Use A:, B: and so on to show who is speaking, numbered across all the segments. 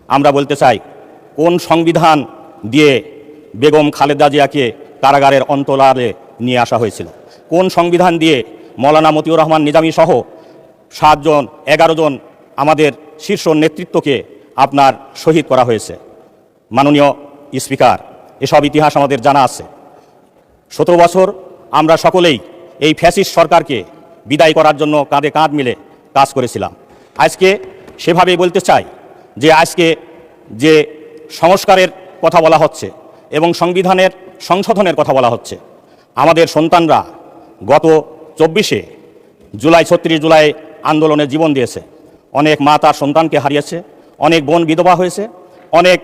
A: আমরা বলতে চাই, কোন সংবিধান দিয়ে বেগম খালেদা জিয়াকে কারাগারের অন্তরালে নিয়ে আসা হয়েছিল? কোন সংবিধান দিয়ে মৌলানা মতিউর রহমান নিজামী সহ 7 জন 11 জন আমাদের শীর্ষ নেতৃত্বকে আপনার শহীদ করা হয়েছে? মাননীয় স্পিকার, এসব ইতিহাস আমাদের জানা আছে। 17 বছর আমরা সকলেই এই ফ্যাসিস্ট সরকারকে বিদায় করার জন্য কাঁধে কাঁধ মিলে কাজ করেছিলাম। আজকে সেভাবেই বলতে চাই যে আজকে যে সংস্কারের কথা বলা হচ্ছে এবং সংবিধানের সংশোধনের কথা বলা হচ্ছে, আমাদের সন্তানরা গত 24 জুলাই 36 জুলাই আন্দোলনে জীবন দিয়েছে। অনেক মা তার সন্তানকে হারিয়েছে, অনেক বোন বিধবা হয়েছে, অনেক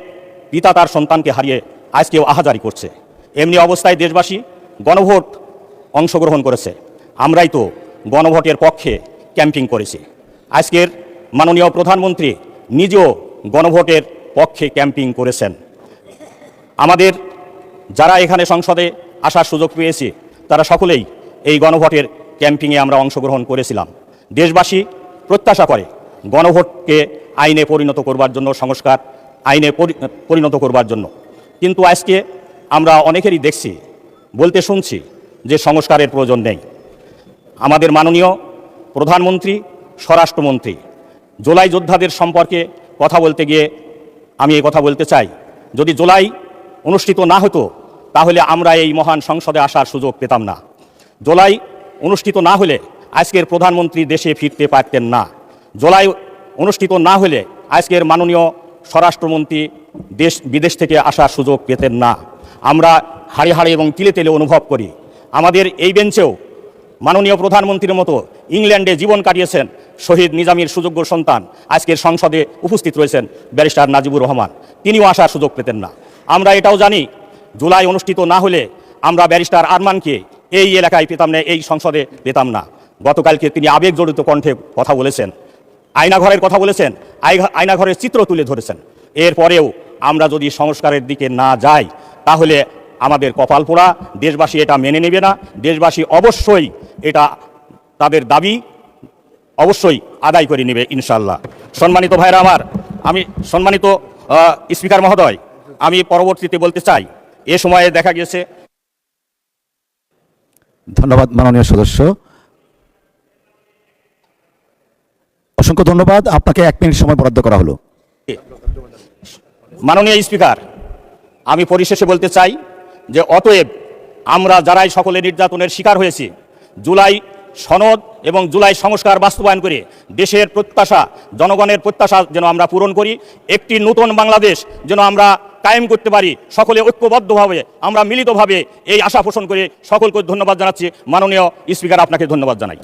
A: পিতা তার সন্তানকে হারিয়ে আজকেও আহাজারি করছে। এমনি অবস্থায় দেশবাসী গণভোট অংশগ্রহণ করেছে। আমরাই তো গণভোটের পক্ষে ক্যাম্পিং করেছি। আজকের মাননীয় প্রধানমন্ত্রী নিজেও গণভোটের পক্ষে ক্যাম্পিং করেছেন। আমাদের যারা এখানে সংসদে আসার সুযোগ পেয়েছি তারা সকলেই এই গণভোটের ক্যাম্পিংয়ে আমরা অংশগ্রহণ করেছিলাম। দেশবাসী প্রত্যাশা করে গণভোটকে আইনে পরিণত করবার জন্য, সংস্কার আইনে পরিণত করবার জন্য। কিন্তু আজকে আমরা অনেকেরই দেখছি, বলতে শুনছি যে সংস্কারের প্রয়োজন নেই। আমাদের মাননীয় প্রধানমন্ত্রী, স্বরাষ্ট্রমন্ত্রী জুলাই যোদ্ধাদের সম্পর্কে কথা বলতে গিয়ে আমি এই কথা বলতে চাই, যদি জুলাই অনুষ্ঠিত না হতো তাহলে আমরা এই মহান সংসদে আসার সুযোগ পেতাম না। জুলাই অনুষ্ঠিত না হলে আজকের প্রধানমন্ত্রী দেশে ফিরতে পারতেন না। জুলাই অনুষ্ঠিত না হলে আজকের মাননীয় স্বরাষ্ট্রমন্ত্রী দেশ বিদেশ থেকে আসার সুযোগ পেতেন না। আমরা হাড়ে হাড়ে এবং তিলে তিলে অনুভব করি। আমাদের এই বেঞ্চেও মাননীয় প্রধানমন্ত্রীর মতো ইংল্যান্ডে জীবন কাটিয়েছেন শহীদ নিজামীর সুযোগ্য সন্তান আজকের সংসদে উপস্থিত রয়েছেন ব্যারিস্টার নাজিবুর রহমান, তিনিও আসার সুযোগ পেতেন না। আমরা এটাও জানি, জুলাই অনুষ্ঠিত না হলে আমরা ব্যারিস্টার আরমানকে এই এলাকায় পেতাম না, এই সংসদে পেতাম না। গতকালকে তিনি আবেগজড়িত কণ্ঠে কথা বলেছেন, আয়নাঘরের কথা বলেছেন, আয়নাঘরের চিত্র তুলে ধরেছেন। এরপরেও আমরা যদি সংস্কারের দিকে না যাই তাহলে আমাদের কপাল পোড়া, দেশবাসী এটা মেনে নেবে না। দেশবাসী অবশ্যই এটা তাদের দাবি অবশ্যই আদায় করে নেবে ইনশাল্লাহ। সম্মানিত ভাইরা আমার, আমি সম্মানিত স্পিকার মহোদয়, আমি পরবর্তীতে বলতে চাই, এ সময়ে দেখা গেছে।
B: ধন্যবাদ মাননীয় সদস্য, অসংখ্য ধন্যবাদ। আপনাকে 1 মিনিট সময় বরাদ্দ করা হলো।
A: মাননীয় স্পিকার, আমি পরিশেষে বলতে চাই যে অতএব আমরা যারাই সকলে নির্যাতনের শিকার হয়েছি, জুলাই সনদ এবং জুলাই সংস্কার বাস্তবায়ন করে দেশের প্রত্যাশা, জনগণের প্রত্যাশা যেন আমরা পূরণ করি, একটি নতুন বাংলাদেশ যেন আমরা কায়েম করতে পারি। সকলে ঐক্যবদ্ধভাবে আমরা মিলিতভাবে এই আশা পোষণ করে সকলকে ধন্যবাদ জানাচ্ছি। মাননীয় স্পিকার, আপনাকে ধন্যবাদ জানাই।